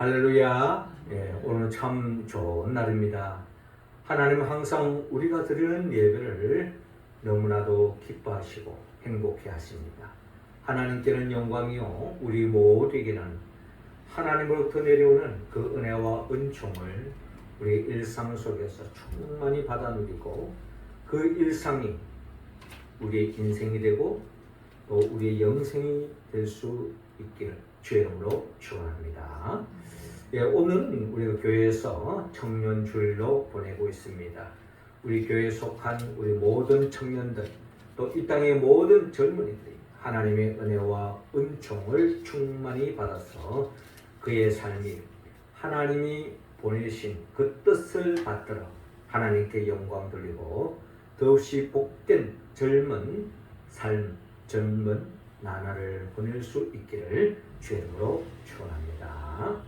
할렐루야. 오늘 참 좋은 날입니다. 하나님은 항상 우리가 드리는 예배를 너무나도 기뻐하시고 행복해 하십니다. 하나님께는 영광이요 우리 모두에게는 하나님으로부터 내려오는 그 은혜와 은총을 우리 일상 속에서 충만히 받아 누리고 그 일상이 우리의 인생이 되고 또 우리의 영생이 될 수 있기를 주의 이름으로 축원합니다. 오늘은 우리가 교회에서 청년 주일로 보내고 있습니다. 우리 교회에 속한 우리 모든 청년들 또 이 땅의 모든 젊은이들이 하나님의 은혜와 은총을 충만히 받아서 그의 삶이 하나님이 보내신 그 뜻을 받들어 하나님께 영광 돌리고 더없이 복된 젊은 삶, 젊은 나날을 보낼 수 있기를 주의 이름으로 축원합니다.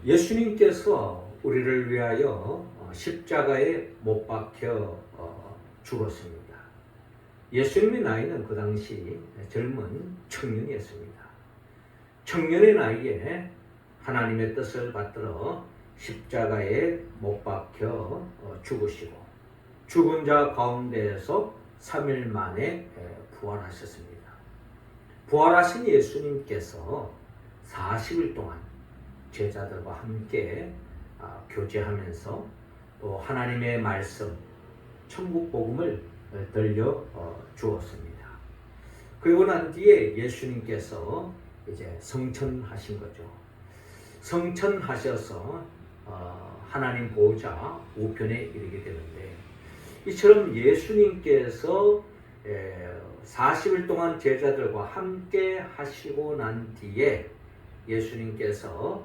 예수님께서 우리를 위하여 십자가에 못 박혀 죽었습니다. 예수님의 나이는 그 당시 젊은 청년이었습니다. 청년의 나이에 하나님의 뜻을 받들어 십자가에 못 박혀 죽으시고 죽은 자 가운데에서 3일 만에 부활하셨습니다. 부활하신 예수님께서 40일 동안 제자들과 함께 교제하면서 또 하나님의 말씀, 천국 복음을 들려 주었습니다. 그리고 난 뒤에 예수님께서 이제 성천하신 거죠. 성천하셔서 하나님 보호자 우편에 이르게 되는데 이처럼 예수님께서 40일 동안 제자들과 함께 하시고 난 뒤에 예수님께서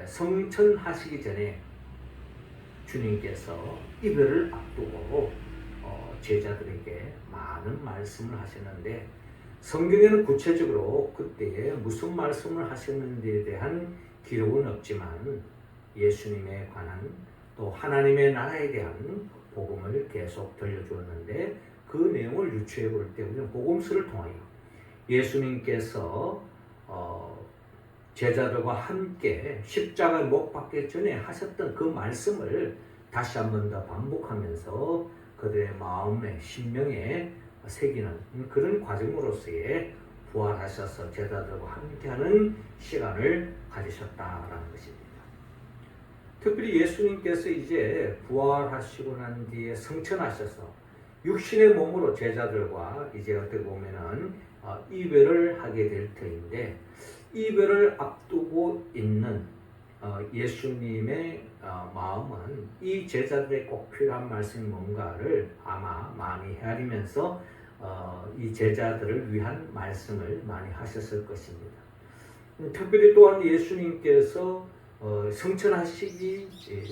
성천하시기 전에 주님께서 이별을 앞두고 제자들에게 많은 말씀을 하셨는데 성경에는 구체적으로 그때에 무슨 말씀을 하셨는지에 대한 기록은 없지만 예수님에 관한 또 하나님의 나라에 대한 복음을 계속 들려주었는데 그 내용을 유추해 볼 때 우리는 복음서를 통하여 예수님께서 제자들과 함께 십자가에 못 박기 전에 하셨던 그 말씀을 다시 한 번 더 반복하면서 그들의 마음에 심령에 새기는 그런 과정으로서의 부활하셔서 제자들과 함께하는 시간을 가지셨다라는 것입니다. 특별히 예수님께서 이제 부활하시고 난 뒤에 성천하셔서 육신의 몸으로 제자들과 이제 어떻게 보면은 이별을 하게 될 터인데 이별을 앞두고 있는 예수님의 마음은 이 제자들의 꼭 필요한 말씀이 뭔가를 아마 많이 헤아리면서 이 제자들을 위한 말씀을 많이 하셨을 것입니다. 특별히 또한 예수님께서 성천하시기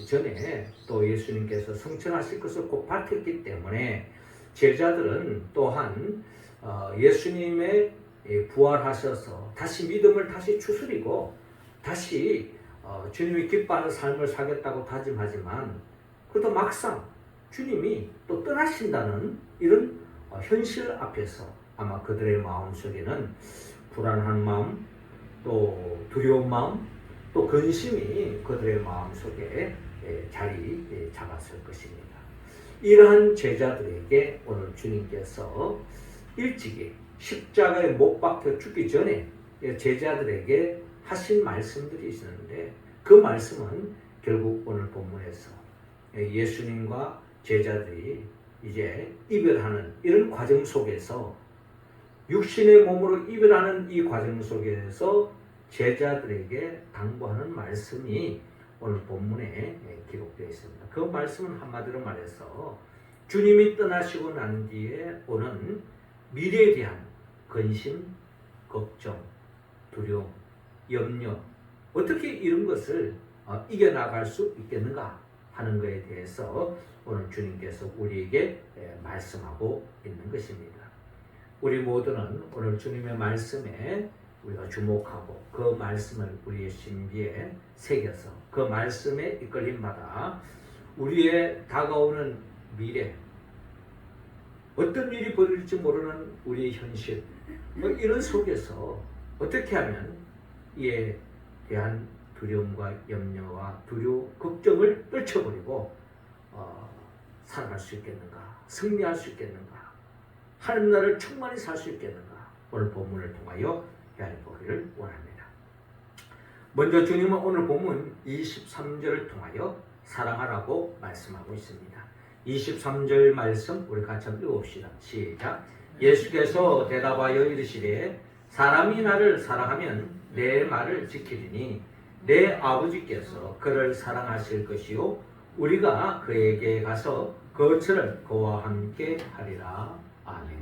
전에 또 예수님께서 성천하실 것을 꼭 밝혔기 때문에 제자들은 또한 예수님의 부활하셔서 다시 믿음을 다시 추스리고 다시 주님이 기뻐하는 삶을 살겠다고 다짐하지만 그래도 막상 주님이 또 떠나신다는 이런 현실 앞에서 아마 그들의 마음속에는 불안한 마음 또 두려운 마음 또 근심이 그들의 마음속에 자리 잡았을 것입니다. 이러한 제자들에게 오늘 주님께서 일찍이 십자가에 못 박혀 죽기 전에 제자들에게 하신 말씀들이 있었는데 그 말씀은 결국 오늘 본문에서 예수님과 제자들이 이제 이별하는 이런 과정 속에서 육신의 몸으로 이별하는 이 과정 속에서 제자들에게 당부하는 말씀이 오늘 본문에 기록되어 있습니다. 그 말씀은 한마디로 말해서 주님이 떠나시고 난 뒤에 오는 미래에 대한 근심, 걱정, 두려움, 염려 어떻게 이런 것을 이겨나갈 수 있겠는가 하는 것에 대해서 오늘 주님께서 우리에게 말씀하고 있는 것입니다. 우리 모두는 오늘 주님의 말씀에 우리가 주목하고 그 말씀을 우리의 신비에 새겨서 그 말씀에 이끌림받아 우리의 다가오는 미래 어떤 일이 벌어질지 모르는 우리의 현실 이런 속에서 어떻게 하면 대한 두려움과 염려와 걱정을 떨쳐버리고 살아갈 수 있겠는가? 승리할 수 있겠는가? 하나님 나라를 충만히 살 수 있겠는가? 오늘 본문을 통하여 헤아려보기를 원합니다. 먼저 주님은 오늘 본문 23절을 통하여 사랑하라고 말씀하고 있습니다. 23절 말씀 우리 같이 한번 읽어봅시다. 시작. 예수께서 대답하여 이르시되 사람이 나를 사랑하면 내 말을 지키리니 내 아버지께서 그를 사랑하실 것이요 우리가 그에게 가서 거처를 그와 함께 하리라. 아멘.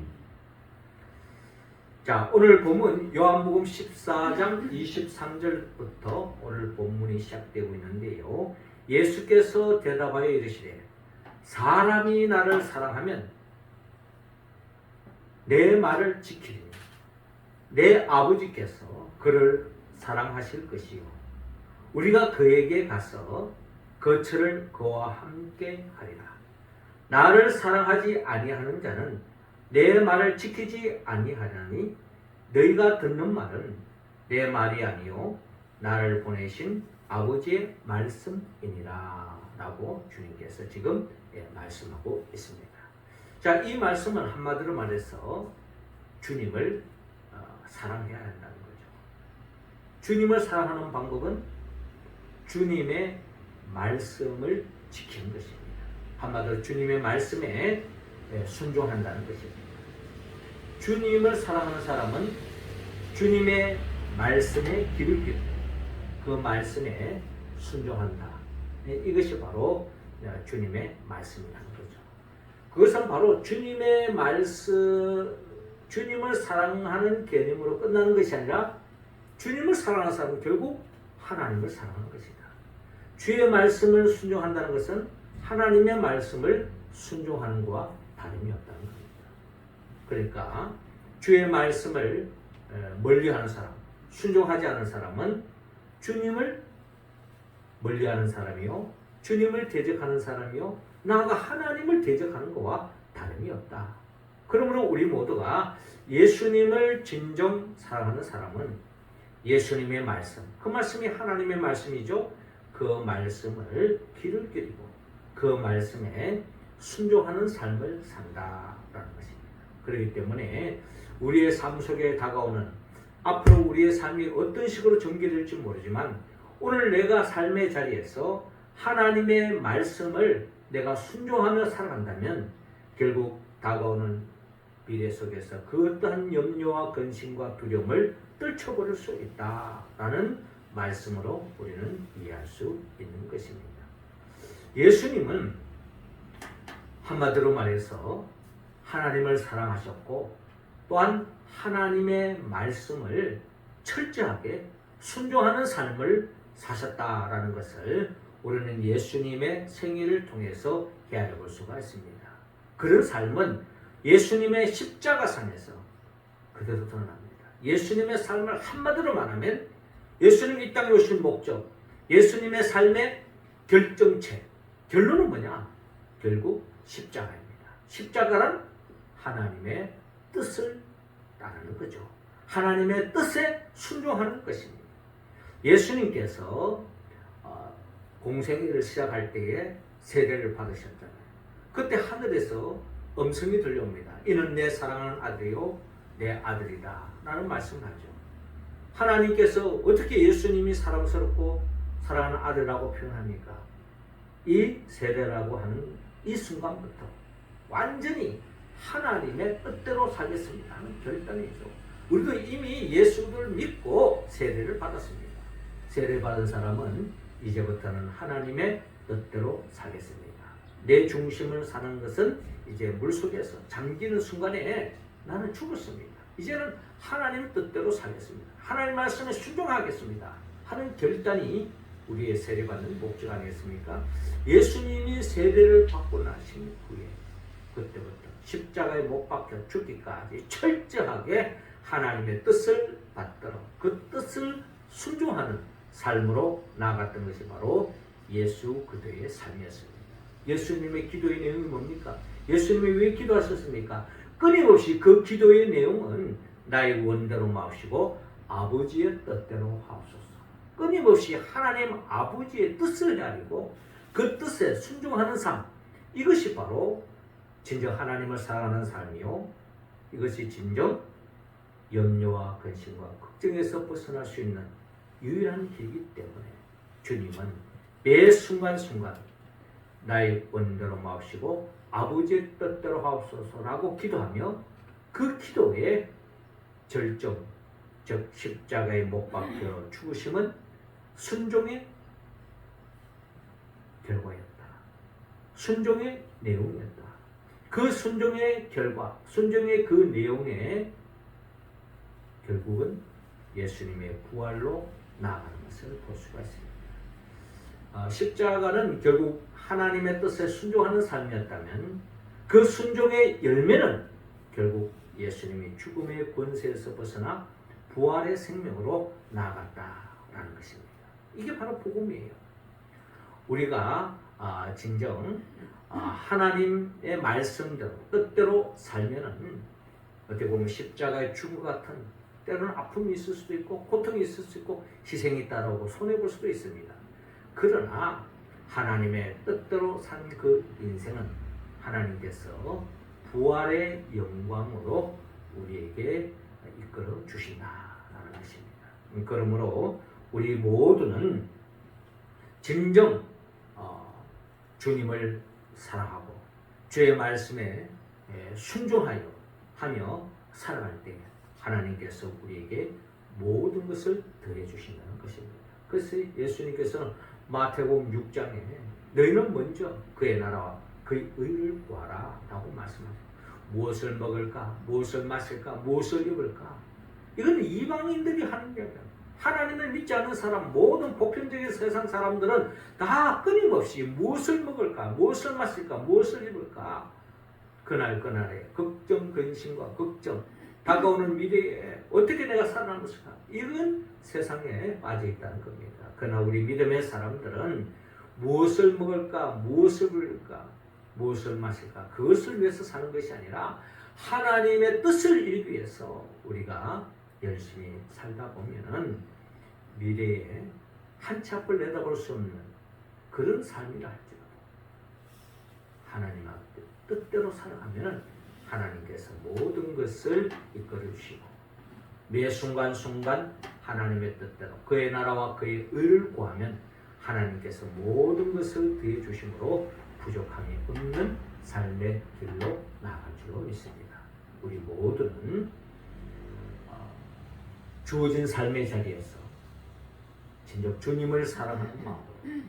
자, 오늘 본문 요한복음 14장 23절부터 오늘 본문이 시작되고 있는데요. 예수께서 대답하여 이르시되 사람이 나를 사랑하면 내 말을 지키리니 내 아버지께서 그를 사랑하실 것이요 우리가 그에게 가서 거처를 그와 함께 하리라. 나를 사랑하지 아니하는 자는 내 말을 지키지 아니하나니 너희가 듣는 말은 내 말이 아니요 나를 보내신 아버지의 말씀이니라 라고 주님께서 지금 말씀하고 있습니다. 자, 이 말씀은 한마디로 말해서 주님을 사랑해야 한다는 거죠. 주님을 사랑하는 방법은 주님의 말씀을 지키는 것입니다. 한마디로 주님의 말씀에 순종한다는 것입니다. 주님을 사랑하는 사람은 주님의 말씀에 귀를 기울이고 그 말씀에 순종한다. 이것이 바로 주님의 말씀이라는 거죠. 그것은 바로 주님의 말씀, 주님을 사랑하는 개념으로 끝나는 것이 아니라 주님을 사랑하는 사람은 결국 하나님을 사랑하는 것이다. 주의 말씀을 순종한다는 것은 하나님의 말씀을 순종하는 것과 다름이 없다는 겁니다. 그러니까 주의 말씀을 멀리하는 사람, 순종하지 않는 사람은 주님을 멀리하는 사람이요, 주님을 대적하는 사람이요, 나아가 하나님을 대적하는 것과 다름이 없다. 그러므로 우리 모두가 예수님을 진정 사랑하는 사람은 예수님의 말씀, 그 말씀이 하나님의 말씀이죠. 그 말씀을 귀를 기울이고 그 말씀에 순종하는 삶을 산다라는 것입니다. 그렇기 때문에 우리의 삶 속에 다가오는 앞으로 우리의 삶이 어떤 식으로 전개될지 모르지만 오늘 내가 삶의 자리에서 하나님의 말씀을 내가 순종하며 살아간다면 결국 다가오는 미래 속에서 그 어떠한 염려와 근심과 두려움을 떨쳐버릴 수 있다라는 말씀으로 우리는 이해할 수 있는 것입니다. 예수님은 한마디로 말해서 하나님을 사랑하셨고 또한 하나님의 말씀을 철저하게 순종하는 삶을 사셨다라는 것을 우리는 예수님의 생애를 통해서 헤아려 볼 수가 있습니다. 그런 삶은 예수님의 십자가상에서 그대로 드러납니다. 예수님의 삶을 한마디로 말하면 예수님이 이 땅에 오신 목적, 예수님의 삶의 결정체, 결론은 뭐냐? 결국 십자가입니다. 십자가란 하나님의 뜻을 따르는 거죠. 하나님의 뜻에 순종하는 것입니다. 예수님께서 공생애를 시작할 때에 세례를 받으셨잖아요. 그때 하늘에서 음성이 들려옵니다. 이는 내 사랑하는 아들이요 내 아들이다 라는 말씀을 하죠. 하나님께서 어떻게 예수님이 사랑스럽고 사랑하는 아들이라고 표현합니까? 이 세례라고 하는 이 순간부터 완전히 하나님의 뜻대로 살겠습니다 하는 결단이죠. 우리도 이미 예수를 믿고 세례를 받았습니다. 세례 받은 사람은 이제부터는 하나님의 뜻대로 살겠습니다. 내 중심을 사는 것은 이제 물속에서 잠기는 순간에 나는 죽었습니다. 이제는 하나님 뜻대로 살겠습니다. 하나님 말씀에 순종하겠습니다 하는 결단이 우리의 세례받는 목적 아니겠습니까? 예수님이 세례를 받고 나신 후에 그때부터 십자가에 못 박혀 죽기까지 철저하게 하나님의 뜻을 받들어 그 뜻을 순종하는 삶으로 나아갔던 것이 바로 예수 그리스도의 삶이었습니다. 예수님의 기도의 내용이 뭡니까? 예수님이 왜 기도하셨습니까? 끊임없이 그 기도의 내용은 나의 원대로 마옵시고 아버지의 뜻대로 하옵소서. 끊임없이 하나님 아버지의 뜻을 헤아리고 그 뜻에 순종하는 삶, 이것이 바로 진정 하나님을 사랑하는 삶이요, 이것이 진정 염려와 근심과 걱정에서 벗어날 수 있는 유일한 길이기 때문에 주님은 매 순간순간 나의 원대로 마옵시고 아버지의 뜻대로 하옵소서라고 기도하며 그 기도의 절정, 즉 십자가에 못 박혀 죽으심은 순종의 결과였다. 순종의 내용이었다. 그 순종의 결과, 순종의 그 내용에 결국은 예수님의 부활로 나아가는 것을 볼 수가 있습니다. 십자가는 결국 하나님의 뜻에 순종하는 삶이었다면 그 순종의 열매는 결국 예수님이 죽음의 권세에서 벗어나 부활의 생명으로 나아갔다라는 것입니다. 이게 바로 복음이에요. 우리가 진정 하나님의 말씀대로 뜻대로 살면은 어떻게 보면 십자가의 죽음 같은 때로는 아픔이 있을 수도 있고 고통이 있을 수 있고 희생이 따르고 손해볼 수도 있습니다. 그러나 하나님의 뜻대로 산 그 인생은 하나님께서 부활의 영광으로 우리에게 이끌어 주신다라는 것입니다. 그러므로 우리 모두는 진정 주님을 사랑하고 주의 말씀에 순종하여 하며 살아갈 때 하나님께서 우리에게 모든 것을 더해 주신다는 것입니다. 그래서 예수님께서는 마태복음 6장에 너희는 먼저 그의 나라와 그의 의를 구하라 라고 말씀하십니다. 무엇을 먹을까? 무엇을 마실까? 무엇을 입을까? 이건 이방인들이 하는 얘기야. 하나님을 믿지 않는 사람, 모든 보편적인 세상 사람들은 다 끊임없이 무엇을 먹을까? 무엇을 마실까? 무엇을 입을까? 그날그날의 걱정, 근심과 걱정, 다가오는 미래에 어떻게 내가 살아남을 수가? 이런 세상에 빠져 있다는 겁니다. 그러나 우리 믿음의 사람들은 무엇을 먹을까? 무엇을 입을까? 무엇을 마실까? 그것을 위해서 사는 것이 아니라 하나님의 뜻을 이루기 위해서 우리가 열심히 살다 보면은 미래에 한치 앞을 내다볼 수 없는 그런 삶이라 할지라도 하나님 앞에 뜻대로 살아가면은 하나님께서 모든 것을 이끌어 주시고 매 순간순간 하나님의 뜻대로 그의 나라와 그의 의를 구하면 하나님께서 모든 것을 더해 주심으로 부족함이 없는 삶의 길로 나아갈 줄 믿습니다. 우리 모두는 주어진 삶의 자리에서 진정 주님을 사랑하는 마음으로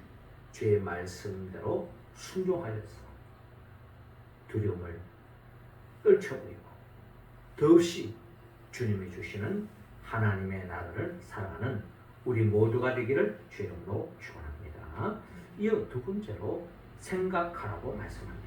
주의 말씀대로 순종하여서 두려움을 떨쳐버리고 더없이 주님이 주시는 하나님의 나라를 사랑하는 우리 모두가 되기를 주의 이름으로 축원합니다. 이어 두 번째로 생각하라고 말씀합니다.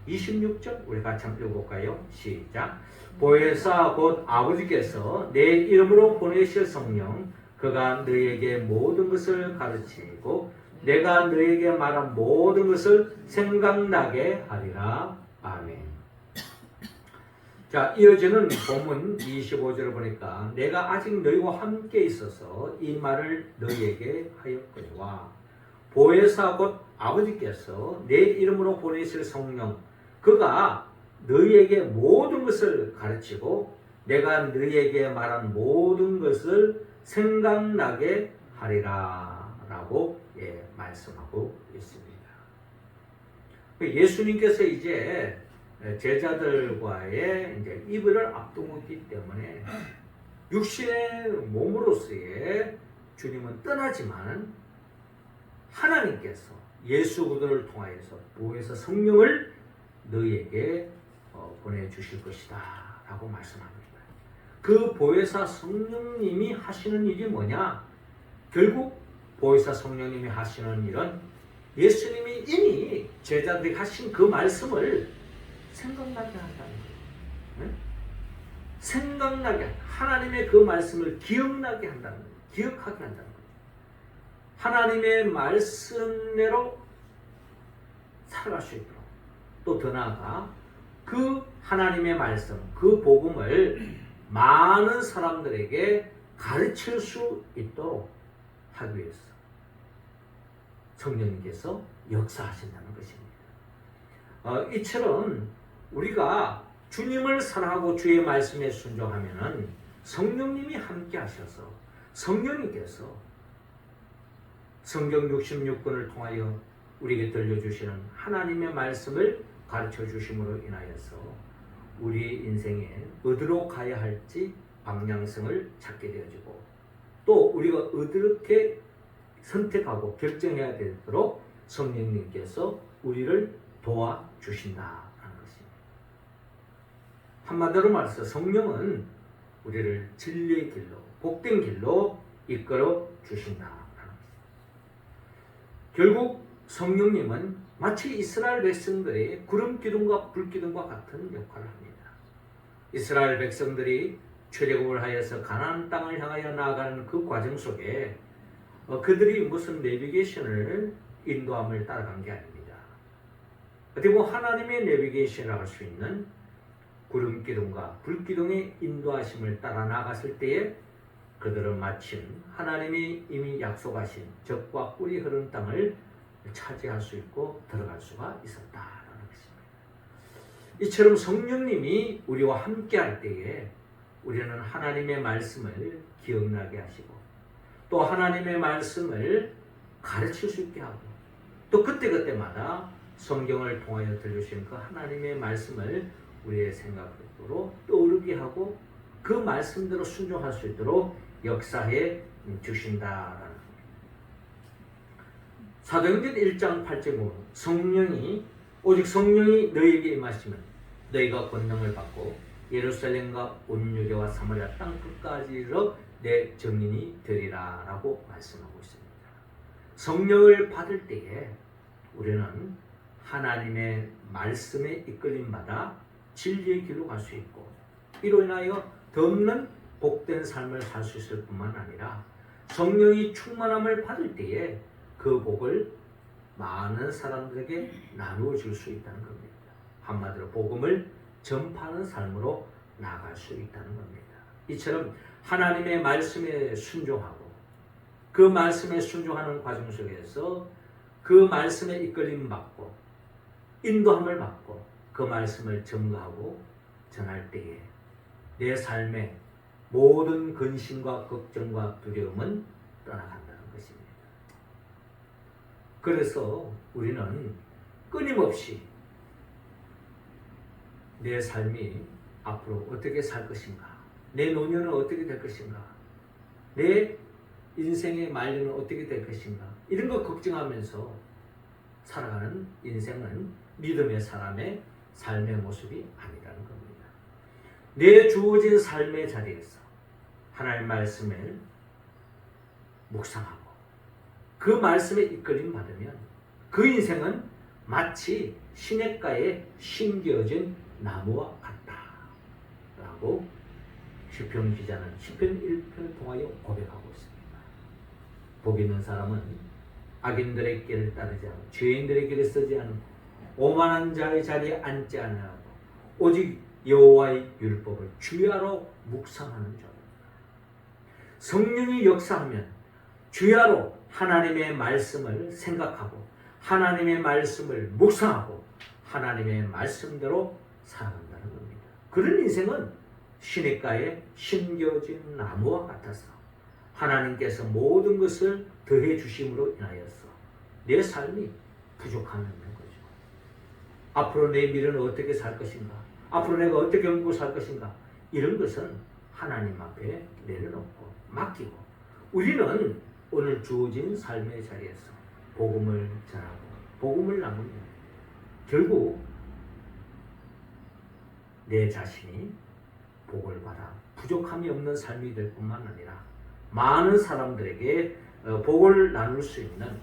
26절 우리 같이 한번 읽어볼까요? 시작. 보혜사 곧 아버지께서 내 이름으로 보내실 성령 그가 너희에게 모든 것을 가르치고 내가 너희에게 말한 모든 것을 생각나게 하리라. 아멘. 자, 이어지는 본문 25절을 보니까 내가 아직 너희와 함께 있어서 이 말을 너희에게 하였거니와 보혜사 곧 아버지께서 내 이름으로 보내실 성령 그가 너희에게 모든 것을 가르치고 내가 너희에게 말한 모든 것을 생각나게 하리라 라고 말씀하고 있습니다. 예수님께서 이제 제자들과의 이제 이별을 앞두고 있기 때문에 육신의 몸으로서의 주님은 떠나지만 하나님께서 예수 그리스도를 통하여서 보혜사 성령을 너희에게 보내주실 것이다 라고 말씀합니다. 그 보혜사 성령님이 하시는 일이 뭐냐? 결국 보혜사 성령님이 하시는 일은 예수님이 이미 제자들이 하신 그 말씀을 생각나게 한다는 거예요. 생각나게, 하나님의 그 말씀을 기억나게 한다는 거예요. 기억하게 한다는 거예요. 하나님의 말씀대로 살아갈 수 있도록 또 더 나아가 그 하나님의 말씀, 그 복음을 많은 사람들에게 가르칠 수 있도록 하기 위해서 성령님께서 역사하신다는 것입니다. 이처럼 우리가 주님을 사랑하고 주의 말씀에 순종하면은 성령님이 함께 하셔서 성령님께서 성경 66권을 통하여 우리에게 들려주시는 하나님의 말씀을 가르쳐 주심으로 인하여서 우리의 인생에 어디로 가야 할지 방향성을 찾게 되어지고 또 우리가 어떻게 선택하고 결정해야 되도록 성령님께서 우리를 도와주신다는 것입니다. 한마디로 말해서 성령은 우리를 진리의 길로 복된 길로 이끌어 주신다는 것입니다. 결국 성령님은 마치 이스라엘 백성들의 구름 기둥과 불 기둥과 같은 역할을 합니다. 이스라엘 백성들이 출애굽을 하여서 가나안 땅을 향하여 나아가는 그 과정 속에 그들이 무슨 내비게이션을 인도함을 따라간 게 아닙니다. 어떻게 보면 하나님의 내비게이션이라고 할 수 있는 구름 기둥과 불 기둥의 인도하심을 따라 나갔을 때에 그들은 마침 하나님이 이미 약속하신 젖과 꿀이 흐르는 땅을 차지할 수 있고 들어갈 수가 있었다라는 것입니다. 이처럼 성령님이 우리와 함께 할 때에 우리는 하나님의 말씀을 기억나게 하시고 또 하나님의 말씀을 가르칠 수 있게 하고 또 그때그때마다 성경을 통하여 들려주신 그 하나님의 말씀을 우리의 생각으로 떠오르게 하고 그 말씀대로 순종할 수 있도록 역사해 주신다라는 겁니다. 사도행전 1장 8절 보면 오직 성령이 너희에게 임하시면 너희가 권능을 받고 예루살렘과 온 유대와 사마리아 땅 끝까지로 내 증인이 되리라 라고 말씀하고 있습니다. 성령을 받을 때에 우리는 하나님의 말씀에 이끌림 받아 진리의 길로 갈 수 있고 이로 인하여 덧없는 복된 삶을 살 수 있을 뿐만 아니라 성령이 충만함을 받을 때에 그 복을 많은 사람들에게 나누어 줄 수 있다는 겁니다. 한마디로 복음을 전파하는 삶으로 나아갈 수 있다는 겁니다. 이처럼 하나님의 말씀에 순종하고 그 말씀에 순종하는 과정 속에서 그 말씀에 이끌림 받고 인도함을 받고 그 말씀을 증거하고 전할 때에 내 삶의 모든 근심과 걱정과 두려움은 떠나간다는 것입니다. 그래서 우리는 끊임없이 내 삶이 앞으로 어떻게 살 것인가, 내 노년은 어떻게 될 것인가, 내 인생의 말년은 어떻게 될 것인가 이런 거 걱정하면서 살아가는 인생은 믿음의 사람의 삶의 모습이 아니라는 겁니다. 내 주어진 삶의 자리에서 하나님의 말씀을 묵상하고 그 말씀에 이끌림 받으면 그 인생은 마치 시냇가에 심겨진 나무와 같다라고 시편 기자는 시편 1편을 통하여 고백하고 있습니다. 복 있는 사람은 악인들의 길을 따르지 않고 죄인들의 길을 쓰지 않고 오만한 자의 자리에 앉지 않으라고 오직 여호와의 율법을 주야로 묵상하는 자입니다. 성령이 역사하면 주야로 하나님의 말씀을 생각하고 하나님의 말씀을 묵상하고 하나님의 말씀대로 살아간다는 겁니다. 그런 인생은 시냇가에 심겨진 나무와 같아서 하나님께서 모든 것을 더해 주심으로 인하여서 내 삶이 부족함이 없는 거죠. 앞으로 내 미래는 어떻게 살 것인가? 앞으로 내가 어떻게 먹고 살 것인가? 이런 것은 하나님 앞에 내려놓고 맡기고 우리는 오늘 주어진 삶의 자리에서 복음을 전하고 복음을 나누면 결국 내 자신이 복을 받아 부족함이 없는 삶이 될 뿐만 아니라 많은 사람들에게 복을 나눌 수 있는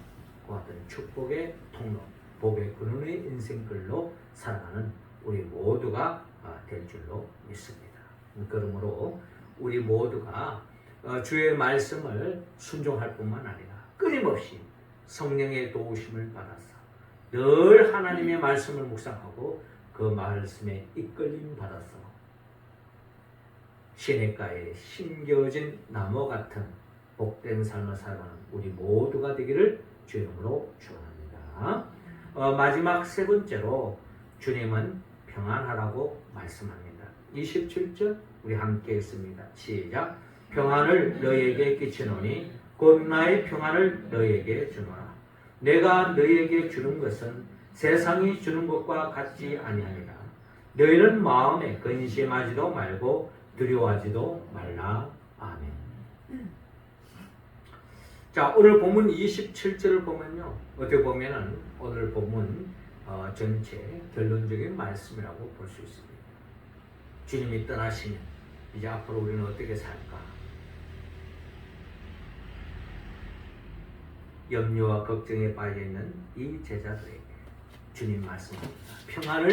그 같은 축복의 통로, 복의 근원의 인생글로 살아가는 우리 모두가 될 줄로 믿습니다. 그러므로 우리 모두가 주의 말씀을 순종할 뿐만 아니라 끊임없이 성령의 도우심을 받아서 늘 하나님의 말씀을 묵상하고 그 말씀에 이끌림 받아서 시냇가에 심겨진 나무 같은 복된 삶을 살아가는 우리 모두가 되기를 주 이름으로 축원합니다. 마지막 세 번째로 주님은 평안하라고 말씀합니다. 27절 우리 함께 읽습니다. 시작. 평안을 너희에게 끼치노니 곧 나의 평안을 너희에게 주노라. 내가 너희에게 주는 것은 세상이 주는 것과 같지 아니하니라. 너희는 마음에 근심하지도 말고 두려워하지도 말라. 아멘. 자, 오늘 본문 27절을 보면요, 어떻게 보면은 오늘 본문 전체 결론적인 말씀이라고 볼 수 있습니다. 주님이 떠나시면 이제 앞으로 우리는 어떻게 살까? 염려와 걱정에 빠져 있는 이 제자들에게 주님 말씀합니다. 평안을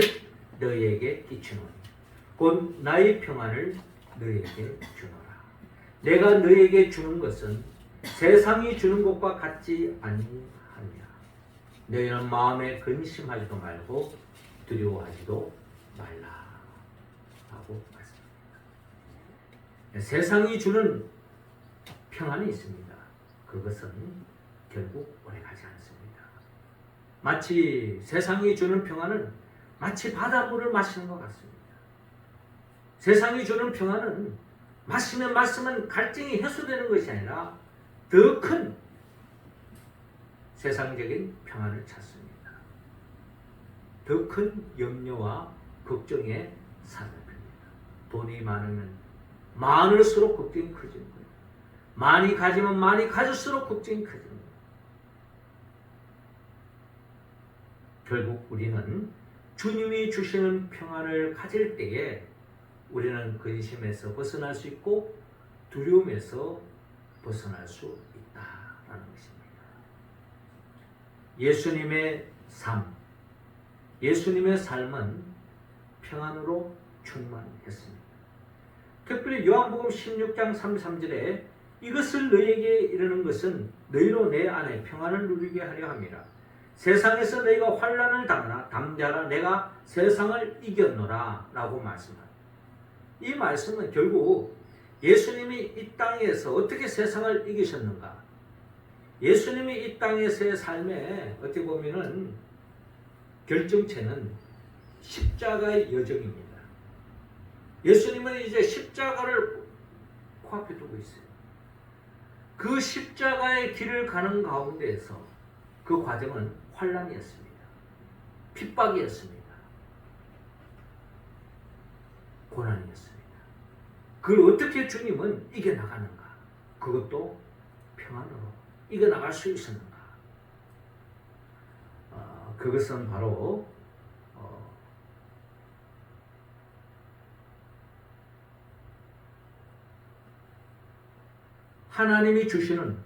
너희에게 끼치노니 곧 나의 평안을 너희에게 주노라. 내가 너희에게 주는 것은 세상이 주는 것과 같지 아니하냐. 너희는 마음에 근심하지도 말고 두려워하지도 말라 라고 말씀합니다. 세상이 주는 평안이 있습니다. 그것은 결국 오래가지 않습니다. 마치 세상이 주는 평안은 마치 바닷물을 마시는 것 같습니다. 세상이 주는 평안은 마시면 갈증이 해소되는 것이 아니라 더 큰 세상적인 평안을 찾습니다. 더 큰 염려와 걱정에 사로잡힙니다. 돈이 많으면 많을수록 걱정이 커지는 거예요. 많이 가지면 많이 가질수록 걱정이 커지는 거예요. 결국 우리는 주님이 주시는 평안을 가질 때에 우리는 근심에서 벗어날 수 있고 두려움에서 벗어날 수 있다라는 것입니다. 예수님의 삶, 예수님의 삶은 평안으로 충만했습니다. 특별히 요한복음 16장 33절에 이것을 너희에게 이르는 것은 너희로 내 안에 평안을 누리게 하려 함이라. 세상에서 너희가 환난을 당하나 담대하라. 내가 세상을 이겼노라 라고 말씀합니다. 이 말씀은 결국 예수님이 이 땅에서 어떻게 세상을 이기셨는가? 예수님이 이 땅에서의 삶에 어떻게 보면은 결정체는 십자가의 여정입니다. 예수님은 이제 십자가를 코앞에 두고 있어요. 그 십자가의 길을 가는 가운데에서 그 과정은 환난이었습니다. 핍박이었습니다. 고난이었습니다. 그걸 어떻게 주님은 이겨나가는가? 그것도 평안으로 이겨나갈 수 있었는가? 그것은 바로 하나님이 주시는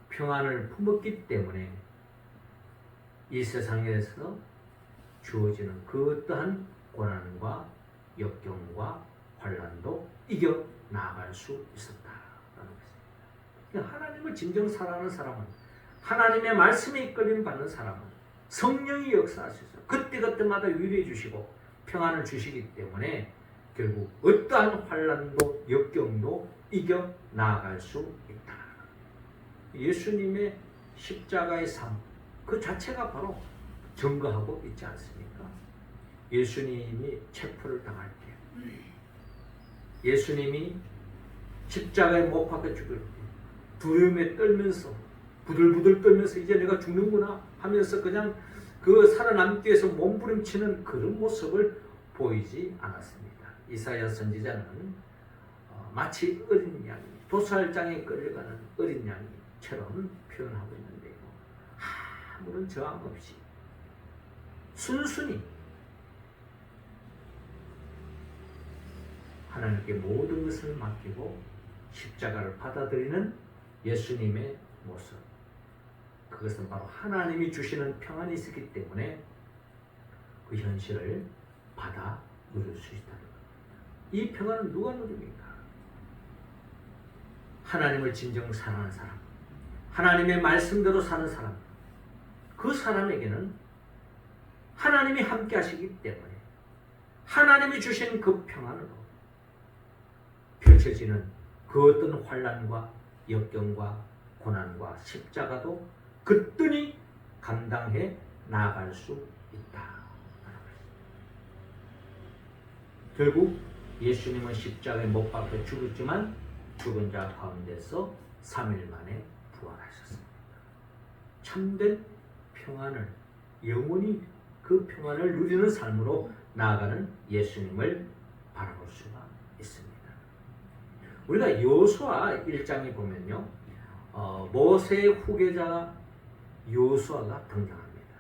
평안을 품었기 때문에 이 세상에서 주어지는 그 어떠한 고난과 역경과 환난도 이겨 나아갈 수 있었다라는 것입니다. 하나님을 진정 사랑하는 사람은, 하나님의 말씀에 이끌림 받는 사람은 성령이 역사하셔서 그때그때마다 위로해 주시고 평안을 주시기 때문에 결국 어떠한 환난도 역경도 이겨 나아갈 수 있다. 예수님의 십자가의 삶, 그 자체가 바로 증거하고 있지 않습니까? 예수님이 체포를 당할 때, 예수님이 십자가에 못 박혀 죽을 때 두려움에 떨면서 부들부들 떨면서 이제 내가 죽는구나 하면서 그냥 그 살아남기 위해서 몸부림치는 그런 모습을 보이지 않았습니다. 이사야 선지자는 마치 어린 양이 도살장에 끌려가는 어린 양이처럼 표현하고 있는데요. 아무런 저항 없이 순순히 하나님께 모든 것을 맡기고 십자가를 받아들이는 예수님의 모습, 그것은 바로 하나님이 주시는 평안이 있었기 때문에 그 현실을 받아 누릴 수 있다는 겁니다. 이 평안은 누가 누립니까? 하나님을 진정 사랑하는 사람, 하나님의 말씀대로 사는 사람, 그 사람에게는 하나님이 함께 하시기 때문에 하나님이 주신 그 평안으로 펼쳐지는 그 어떤 환난과 역경과 고난과 십자가도 그뜬히 감당해 나아갈 수 있다. 결국 예수님은 십자가에 못 박혀 죽었지만 죽은 자 가운데서 3일 만에 부활하셨습니다. 참된 평안을 영원히 그 평안을 누리는 삶으로 나아가는 예수님을 바라볼 수가 있습니다. 우리가 여호수아 1장에 보면요, 모세의 후계자 여호수아가 등장합니다.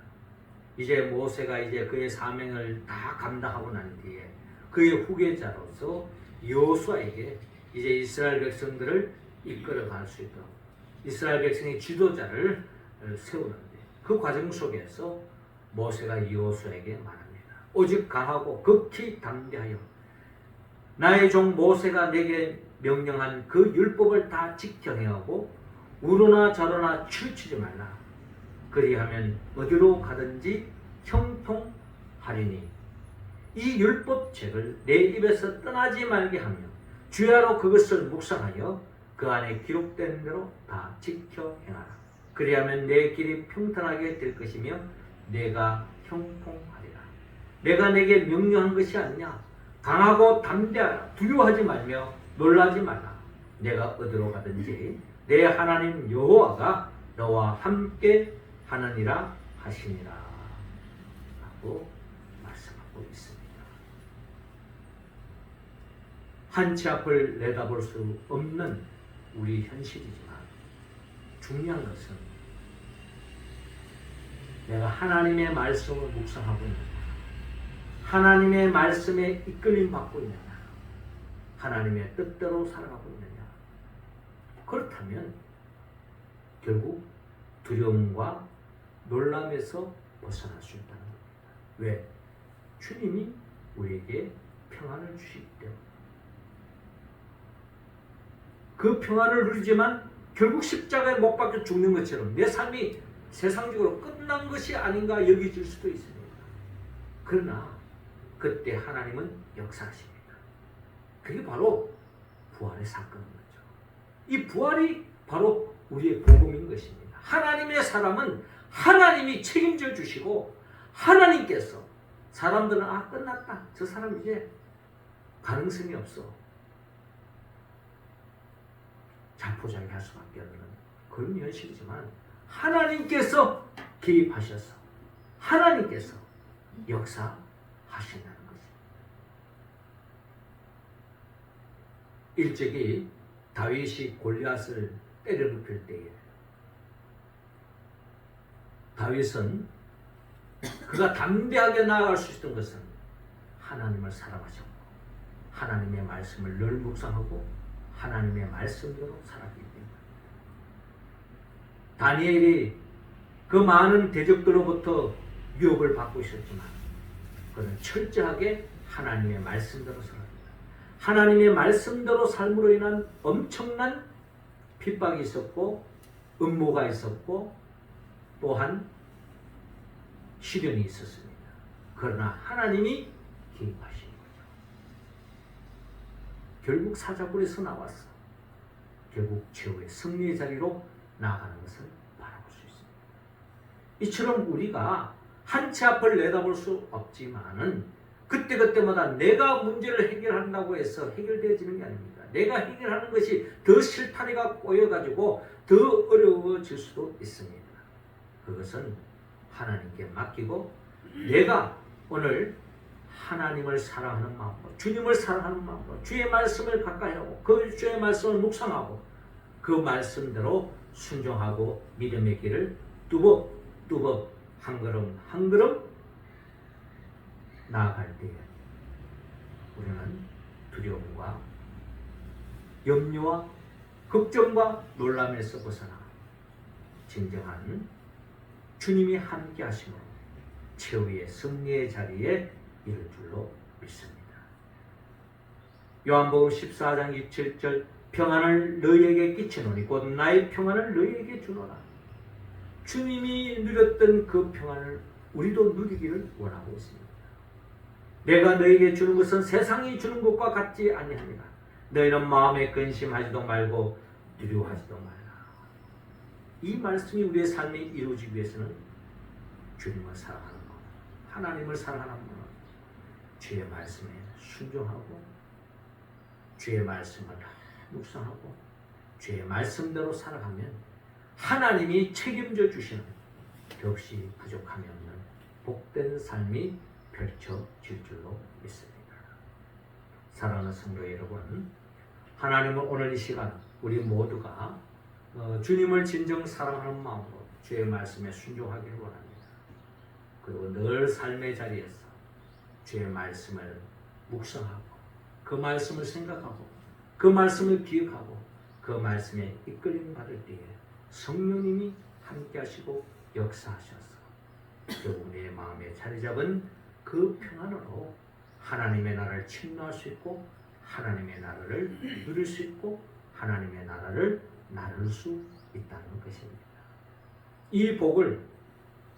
이제 모세가 이제 그의 사명을 다 감당하고 난 뒤에 그의 후계자로서 여호수아에게 이제 이스라엘 백성들을 이끌어갈 수 있도록 이스라엘 백성의 지도자를 세우는데, 그 과정 속에서 모세가 여호수아에게 말합니다. 오직 강하고 극히 담대하여 나의 종 모세가 내게 명령한 그 율법을 다 지켜 행하고 우로나 좌로나 치우치지 말라. 그리하면 어디로 가든지 형통하리니 이 율법책을 내 입에서 떠나지 말게 하며 주야로 그것을 묵상하여 그 안에 기록된 대로 다 지켜 행하라. 그리하면 내 길이 평탄하게 될 것이며 내가 형통하리라. 내가 내게 명령한 것이 아니냐. 강하고 담대하라. 두려워하지 말며 놀라지 말라. 내가 어디로 가든지 내 하나님 여호와가 너와 함께 하느니라 하시니라 라고 말씀하고 있습니다. 한치 앞을 내다볼 수 없는 우리 현실이지만 중요한 것은 내가 하나님의 말씀을 묵상하고 있느냐, 하나님의 말씀에 이끌림 받고 있느냐, 하나님의 뜻대로 살아가고 있느냐. 그렇다면 결국 두려움과 놀람에서 벗어날 수 있다는 겁니다. 왜? 주님이 우리에게 평안을 주시기 때문에. 그 평안을 누리지만 결국 십자가에 못 박혀 죽는 것처럼 내 삶이 세상적으로 끝난 것이 아닌가 여겨질 수도 있습니다. 그러나 그때 하나님은 역사하십니다. 그게 바로 부활의 사건인 거죠. 이 부활이 바로 우리의 복음인 것입니다. 하나님의 사람은 하나님이 책임져 주시고 하나님께서 사람들은 끝났다. 저 사람 이제 가능성이 없어. 자포자기할 수밖에 없는 그런 현실이지만 하나님께서 개입하셔서 하나님께서 역사하신다는 것입니다. 일찍이 다윗이 골리앗을 때려눕힐 때에 다윗은 그가 담대하게 나아갈 수 있었던 것은 하나님을 사랑하셨고 하나님의 말씀을 늘 묵상하고 하나님의 말씀대로 살았기 때문에. 다니엘이 그 많은 대적들로부터 유혹을 받고 있었지만 그는 철저하게 하나님의 말씀대로 살았습니다. 하나님의 말씀대로 삶으로 인한 엄청난 핍박이 있었고 음모가 있었고 또한 시련이 있었습니다. 그러나 하나님이 개입하신 거죠. 결국 사자굴에서 나왔어. 결국 최후의 승리의 자리로 나아가는 것을 바라볼 수 있습니다. 이처럼 우리가 한치 앞을 내다볼 수 없지만은 그때그때마다 내가 문제를 해결한다고 해서 해결되어지는 게 아닙니다. 내가 해결하는 것이 더 실타래가 꼬여가지고 더 어려워질 수도 있습니다. 그것은 하나님께 맡기고 내가 오늘 하나님을 사랑하는 마음으로 주님을 사랑하는 마음으로 주의 말씀을 가까이 하고 그 주의 말씀을 묵상하고 그 말씀대로 순종하고 믿음의 길을 뚜벅뚜벅 한 걸음 한 걸음 나아갈 때에 우리는 두려움과 염려와 걱정과 놀람에서 벗어나 진정한 주님이 함께 하심으로 최후의 승리의 자리에 이를 줄로 믿습니다. 요한복음 14장 27절 평안을 너희에게 끼치노니 곧 나의 평안을 너희에게 주노라. 주님이 누렸던 그 평안을 우리도 누리기를 원하고 있습니다. 내가 너희에게 주는 것은 세상이 주는 것과 같지 아니하니라. 너희는 마음에 근심하지도 말고 두려워하지도 말라. 이 말씀이 우리의 삶에 이루어지기 위해서는 주님을 사랑하는 것, 하나님을 사랑하는 것, 주의 말씀에 순종하고 주의 말씀을 묵상하고 주의 말씀대로 살아가면 하나님이 책임져 주시는 겹시 부족함이 없는 복된 삶이 펼쳐질 줄로 믿습니다. 사랑하는 성도 여러분, 하나님은 오늘 이 시간 우리 모두가 주님을 진정 사랑하는 마음으로 주의 말씀에 순종하기를 원합니다. 그리고 늘 삶의 자리에서 주의 말씀을 묵상하고 그 말씀을 생각하고 그 말씀을 기억하고 그 말씀에 이끌림 받을 때에 성령님이 함께 하시고 역사하셔서 결국 내 마음에 자리 잡은 그 평안으로 하나님의 나라를 침노할 수 있고 하나님의 나라를 누릴 수 있고 하나님의 나라를 나눌 수 있다는 것입니다. 이 복을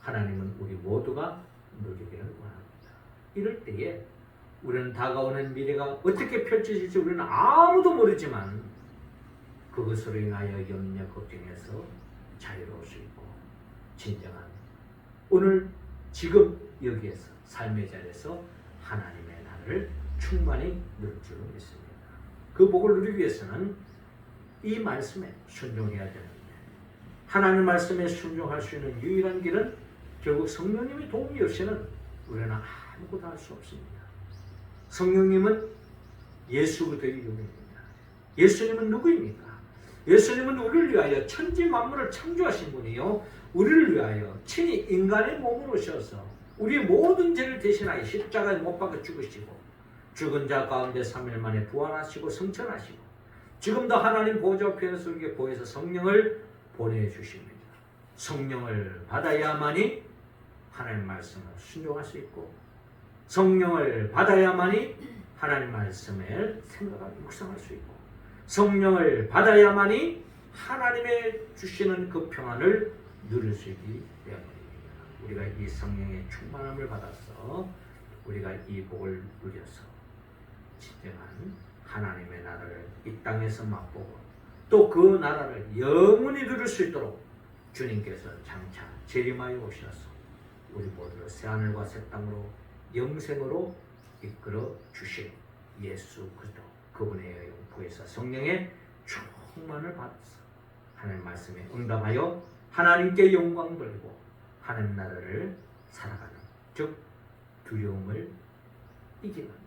하나님은 우리 모두가 누리기를 원합니다. 이럴 때에 우리는 다가오는 미래가 어떻게 펼쳐질지 우리는 아무도 모르지만 그것으로 인하여 염려 걱정에서 자유로울 수 있고 진정한 오늘 지금 여기에서 삶의 자리에서 하나님의 나라를 충만히 누릴 줄 믿습니다. 그 복을 누리기 위해서는 이 말씀에 순종해야 되는데 하나님 말씀에 순종할 수 있는 유일한 길은 결국 성령님의 도움이 없이는 우리는 아무것도 할 수 없습니다. 성령님은 예수 그리스도의 이름입니다. 예수님은 누구입니까? 예수님은 우리를 위하여 천지 만물을 창조하신 분이요 우리를 위하여 친히 인간의 몸으로 오셔서 우리의 모든 죄를 대신하여 십자가에 못 박아 죽으시고 죽은 자 가운데 3일 만에 부활하시고 성천하시고 지금도 하나님 보좌 우편에서 우리에게 보여서 성령을 보내주십니다. 성령을 받아야만이 하나님 말씀을 순종할 수 있고 성령을 받아야만이 하나님 말씀을 생각하고 묵상할 수 있고 성령을 받아야만이 하나님의 주시는 그 평안을 누릴 수 있기 때문입니다. 우리가 이 성령의 충만함을 받아서 우리가 이 복을 누려서 진정한 하나님의 나라를 이 땅에서 맛보고 또 그 나라를 영원히 누릴 수 있도록 주님께서 장차 재림하여 오셔서 우리 모두를 새하늘과 새 땅으로 영생으로 이끌어 주신 예수 그리스도 그분의 부에서 성령의 충만을 받아서 하나님 말씀에 응답하여 하나님께 영광 돌리고 하나님 나라를 살아가는 즉 두려움을 이기는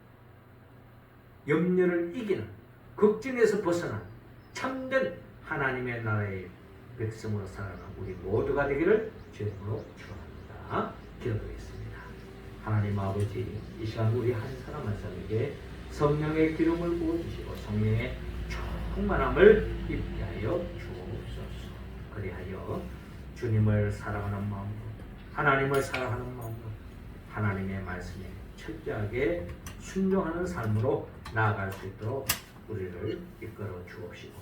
염려를 이기는 걱정에서 벗어난 참된 하나님의 나라의 백성으로 살아가는 우리 모두가 되기를 주님으로 축원합니다. 기도드리겠습니다. 하나님 아버지 이 시간 우리 한 사람 한 사람에게 성령의 기름을 부어주시고 성령의 충만함을 입게 하여 주옵소서. 그리하여 주님을 사랑하는 마음으로 하나님을 사랑하는 마음으로 하나님의 말씀에 철저하게 순종하는 삶으로 나아갈 수 있도록 우리를 이끌어 주옵시고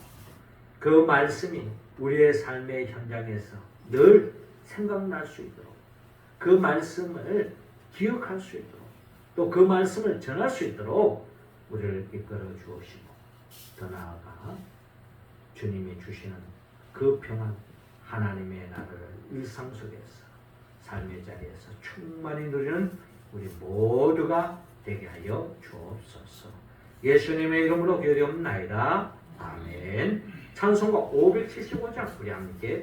그 말씀이 우리의 삶의 현장에서 늘 생각날 수 있도록 그 말씀을 기억할 수 있도록 또 그 말씀을 전할 수 있도록 우리를 이끌어 주옵시고 더 나아가 주님이 주시는 그 평안 하나님의 나라를 일상 속에서 삶의 자리에서 충만히 누리는 우리 모두가 되게 하여 주옵소서. 예수님의 이름으로 기도하옵나이다. 아멘. 찬송가 575장 우리 함께